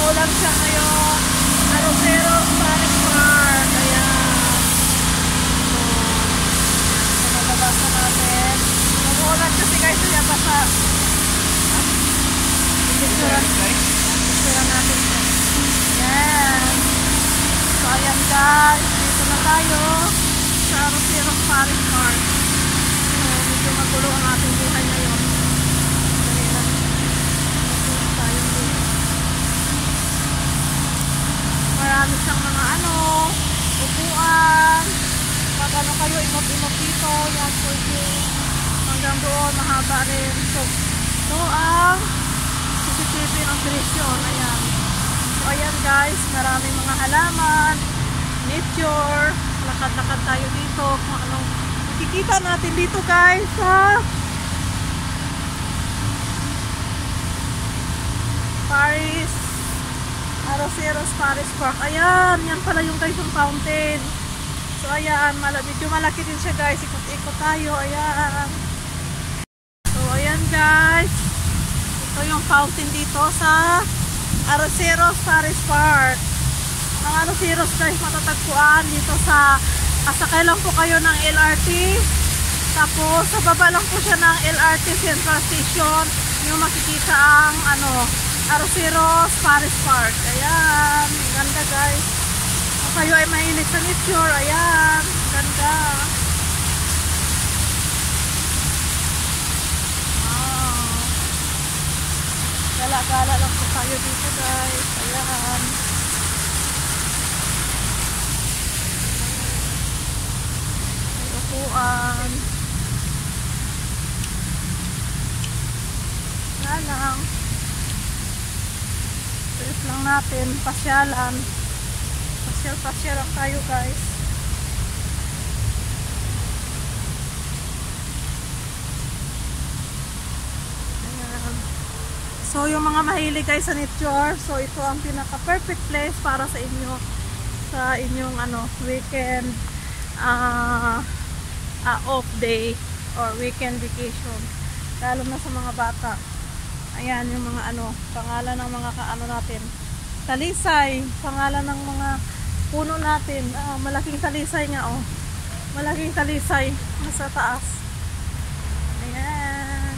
Umuulan siya ngayon. Arosero Panic Park. Ayan. So, nababasa natin. Umuulan kasi guys, kaya basa. Picture natin. Ayan. So, ayan guys. Dito na tayo sa Arosero Panic Park. So, medyo magulo ang ating buhay ngayon. Marami siyang mga upuan. Pag kayo, imot-imot dito. Yan, pwede. Hanggang doon, mahaba rin. So, ito ang CCTV ng Trisyon. Ayan. So, ayan guys, maraming mga halaman, nature. Lakad-lakad tayo dito. Kung anong makikita natin dito guys, ha? Paris. Aroseros Paris Park. Ayan, yan pala yung guys yung fountain. So ayan, medyo malaki din siya guys. Ikot-ikot tayo. Ayan. So ayan guys. Ito yung fountain dito sa Aroseros Paris Park. Ang Aroseros guys, matatagpuan dito sa kasakay lang po kayo ng LRT. Tapos sa baba lang po siya ng LRT Central Station. Yung makikita ang Aroseros Paris Park. Ayan. Ganda guys. Kung kayo ay mahilig sa nature, ayan. Ganda. Wow. Gala-gala lang po tayo dito guys. Ayan. May upuan. Wala lang. Trip lang natin, pasyalan. Pasyal lang tayo guys. Ayan. So yung mga mahilig guys sa nature, so ito ang pinaka perfect place para sa inyo sa inyong weekend off day or weekend vacation, lalo na sa mga bata. Ayan yung mga pangalan ng mga natin. Talisay, pangalan ng mga puno natin. Malaking talisay nga Malaking talisay nasa taas. Ayan.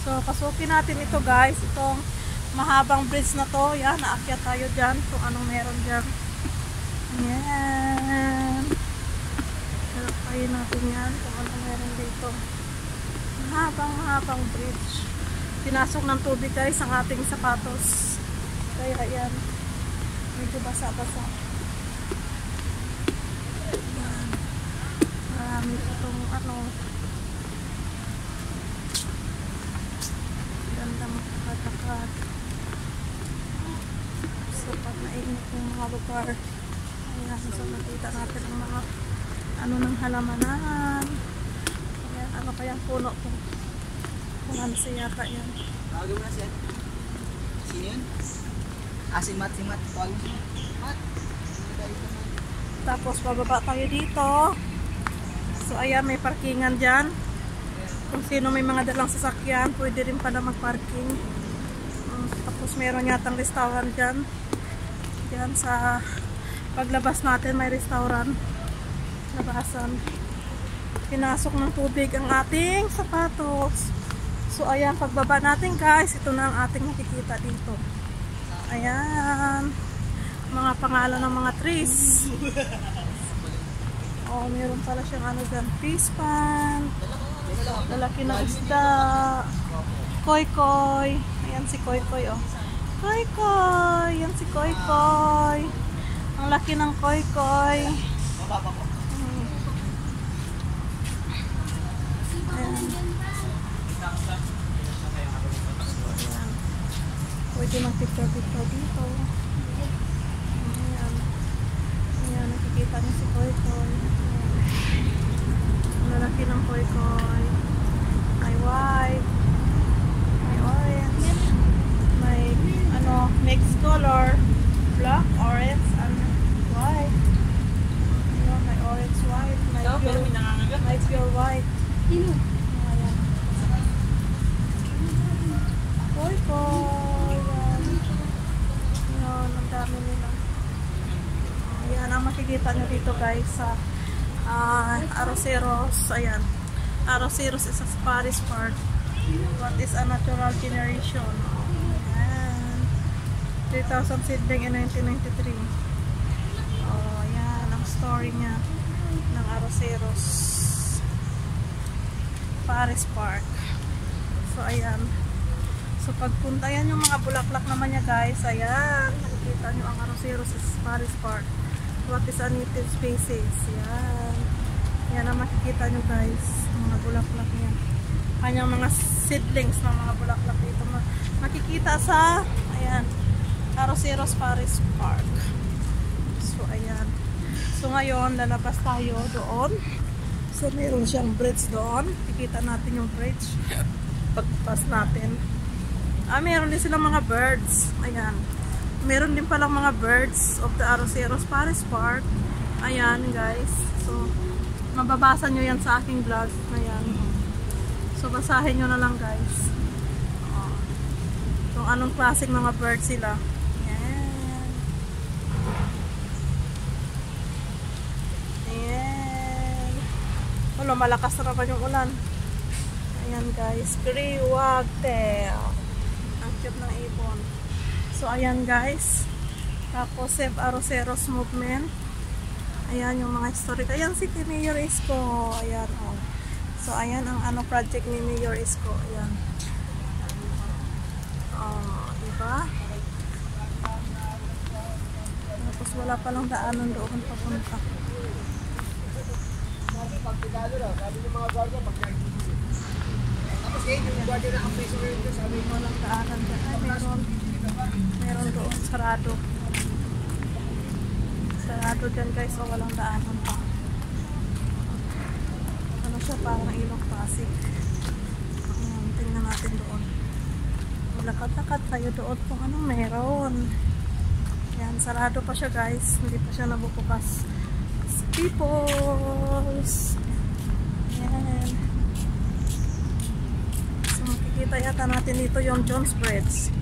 So pasukin natin ito guys. Itong mahabang bridge na to. Yan, naakyat tayo dyan kung anong meron dyan. Ayan. Tayo natin yan kung ano meron dito. Mahabang bridge. Pinasok ng tubig guys ang ating sapatos. Kaya yan, medyo basa-basa. Marami itong ganda magkakatakat. So pag nainit yung mga lugar, ayan, so nakita natin ang mga ng halamanan. Ayan, ano kayang puno po? Kung ano siya yata yan. Tawagin mo na siya. Sino yun? Si Matt. Tawagin mo siya. Matt. Tapos bababa tayo dito. So ayan, may parkingan dyan. Kung sino may mga dalang sasakyan, pwede rin pala magparking. Tapos meron yatang restaurant dyan. Dyan sa paglabas natin may restaurant. Labasan. Pinasok ng tubig ang ating sapatos. So ayan, pagbaba natin guys, ito na ang ating makikita dito. Ayan, mga pangalan ng mga trees. Meron pala siyang dyan, fish pan, lalaki ng isda, koy-koy. Ayan si koy-koy koy-koy, yan si koy-koy. Ang laki ng koy-koy. Pwede mag-picture-picture dito. Ayan. Ayan, nakikita niyo si koy-koy. Ang lalaki ng koy-koy. May white. May orange. May mixed color. Black, orange, and white. Ayan, may orange, white. May pure white. makikita nyo dito guys sa Arroceros. Ayan, Arroceros is a Paris Park. What is a natural generation? Ayan, 3,000 seedling in 1993. Oh, ayan ang story niya ng Arroceros Paris Park. So ayan, so pagpunta yan yung mga bulaklak naman niya guys. Ayan, nakikita nyo ang Arroceros is Paris Park. What is a native species? Yan. Yan ang makikita nyo guys. Mga bulaklak niya. Kanyang mga seedlings ng mga bulaklak dito. Makikita sa, ayan, Arroceros Paris Park. So, ayan. So, ngayon, lalabas tayo doon. So, meron siyang bridge doon. Kikita natin yung bridge. Pagpas natin. Meron din silang mga birds. Ayan. Meron din palang mga birds of the Arroceros Paris Park. Ayan guys. So, mababasa nyo yan sa aking vlog. Ayan. So, basahin nyo na lang guys. Kung anong klaseng mga birds sila. Ayan. Ayan. Wala, malakas na naman yung ulan. Ayan guys. Grey wagtail. Ang cute ng ibon. So, ayan guys. Tapos, Save Arroceros Movement. Ayan yung mga historic. Ayan si Mayor Isko. Ayan, oh. So, ayan ang ano project ni Mayor Isko. Ayan. Oh, diba? Tapos, wala palang daanan doon papunta. Walang daanan dyan. Ay, meron doon, sarado dyan guys, so walang daanan pa. Ano siya, parang ilong Pasig. Ayan, tingnan natin doon. Lakad-lakad tayo doon kung anong meron. Ayan, sarado pa siya guys, hindi pa siya nabubukas. Peoples! Ayan. So makikita yata natin dito yung Jones Bridge.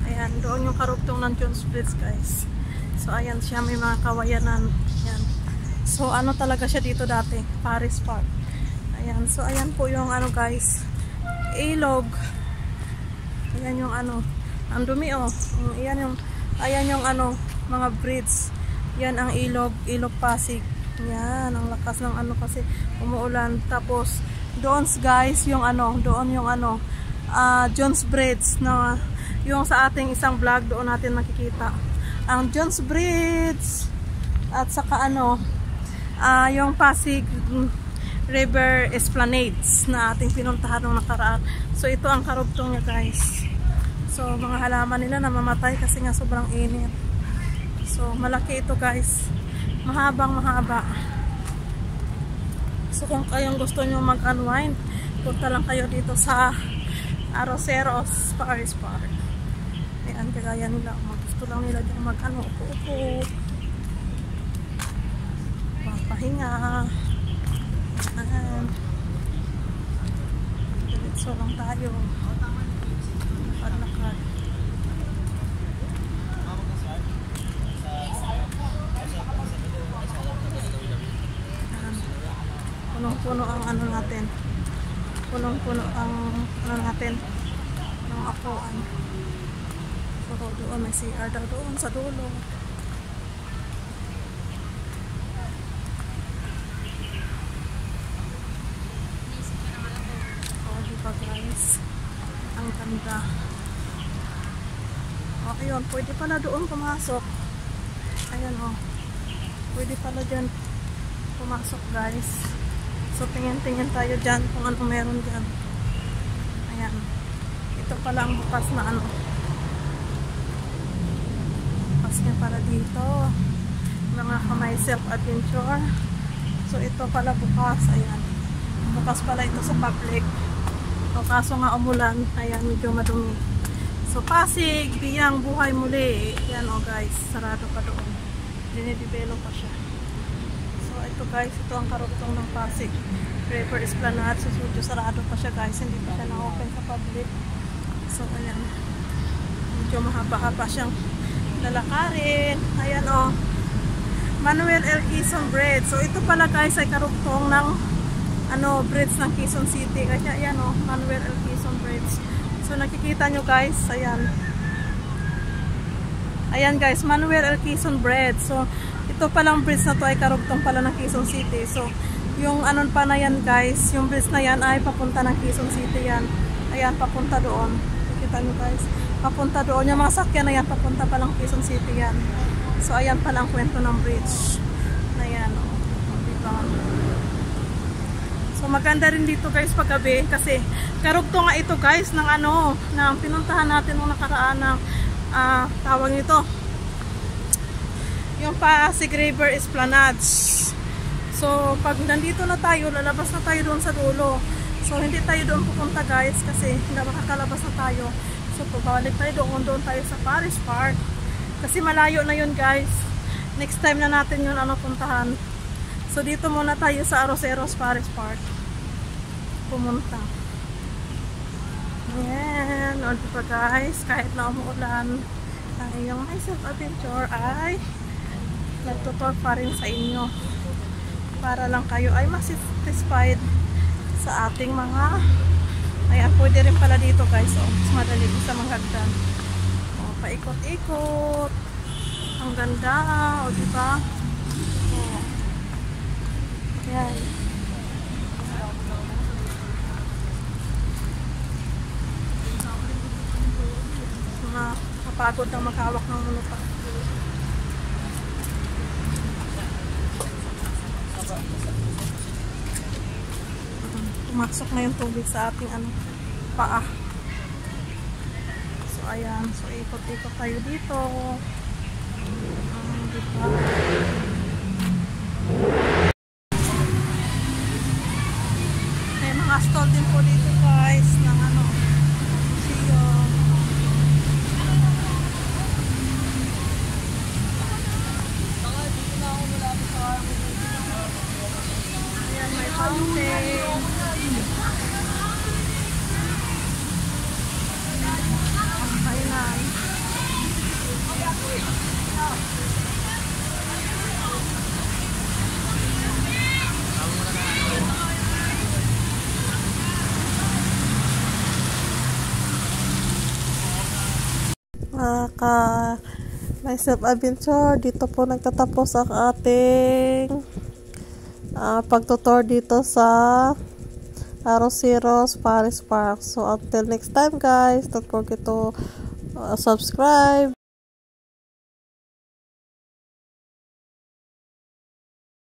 Ayan, doon yung karugtong ng Jones Bridge guys. So ayan siya, may mga kawayanan. Ayan. So ano talaga siya dito dati, Paris Park. Ayan, so ayan po yung ano guys, ilog. Ayan yung ano, ang dumi oh. Ayan yung ano, mga bridge. Yan ang ilog Pasig. Yan, ang lakas ng ano kasi umuulan. Tapos doon guys, yung ano, doon yung ano, Jones Bridge na yung sa ating isang vlog, doon natin makikita ang Jones Bridge at saka ano, yung Pasig River Esplanades na ating pinuntahan nung nakaraan. So ito ang karugtong niya guys. So mga halaman nila namamatay kasi nga sobrang init. So malaki ito guys, mahabang mahaba. So kung kayong gusto nyo mag-unwind, punta lang kayo dito sa Arroceros Paris Park. Ayan, kagaya nila. Gusto lang nila dyan mag-ano, upo-upo. Papahinga. Ayan. Diretso lang tayo. Lakad-lakad. Punong-puno ang ano natin. Punong-puno ang ano natin. Ang apuan. So doon may CR daw doon sa dulo. Oh, diba guys? Ang ganda. O, ayun. Pwede pala doon pumasok. Ayan o. Pwede pala dyan pumasok guys. So, tingin-tingin tayo dyan kung ano meron dyan. Ayan. Ito pala ang bukas na ano. Bukas niya pala dito. Mga kamay self-adventure. So, ito pala bukas. Ayan. Bukas pala ito sa public. So, kaso nga umulan. Ayan, medyo madumi. So, Pasig, Biyang, buhay muli. Ayan o guys. Sarado pa doon. Dinidevelop pa siya. Ito guys, ito ang karugtong ng Pasig River Esplanade. So, medyo sarado pa siya guys, hindi pa siya na-open sa public. So, ayan, medyo mahaba-haba siyang lalakarin. Ayan o, Manuel L. Quezon Bridge. So ito pala guys ay karugtong ng bridge ng Quezon City. Kaya ayan Manuel L. Quezon Bridge. So nakikita nyo guys, ayan. Ayan guys, Manuel L. Quezon Bridge. So ito palang bridge na to ay karugtong pala ng Quezon City. So yung pa na yan guys, yung bridge na yan ay papunta ng Quezon City yan. Ayan, papunta doon. Nakikita nyo guys, papunta doon. Yung mga sakyan na yan, papunta palang Quezon City yan. So ayan palang kwento ng bridge na yan. Diba? So maganda rin dito guys paggabi kasi karugtong nga ito guys ng ng pinuntahan natin nung nakaraan ng tawag nito yung Pasig River Esplanades. So pag nandito na tayo, lalabas na tayo doon sa dulo. So hindi tayo doon pupunta guys kasi hindi makakalabas na tayo. So pabalik tayo doon tayo sa Paris Park kasi malayo na yun guys. Next time na natin yun puntahan. So dito muna tayo sa Arroceros Paris Park pumunta. Ayan, o diba guys, kahit na umuulan, ang iyong My Self Adventure ay nagtutor pa rin sa inyo para lang kayo ay satisfied sa ating mga ayan, pwede rin pala dito guys, mas madali sa mga hagdan. Paikot-ikot, ang ganda, o diba? Ayan. Kapagod ng maghawak ng pa. Pumasok na yung tubig sa ating paa. So ayan, so ikot-ikot tayo dito. Diba? May mga stall din po dito guys ng siyo. Ayan, may fountain. Kainan. My Self Adventure, dito po nagtatapos ang ating pagtutor dito sa Arroceros Paris Park. So until next time guys, don't forget to subscribe,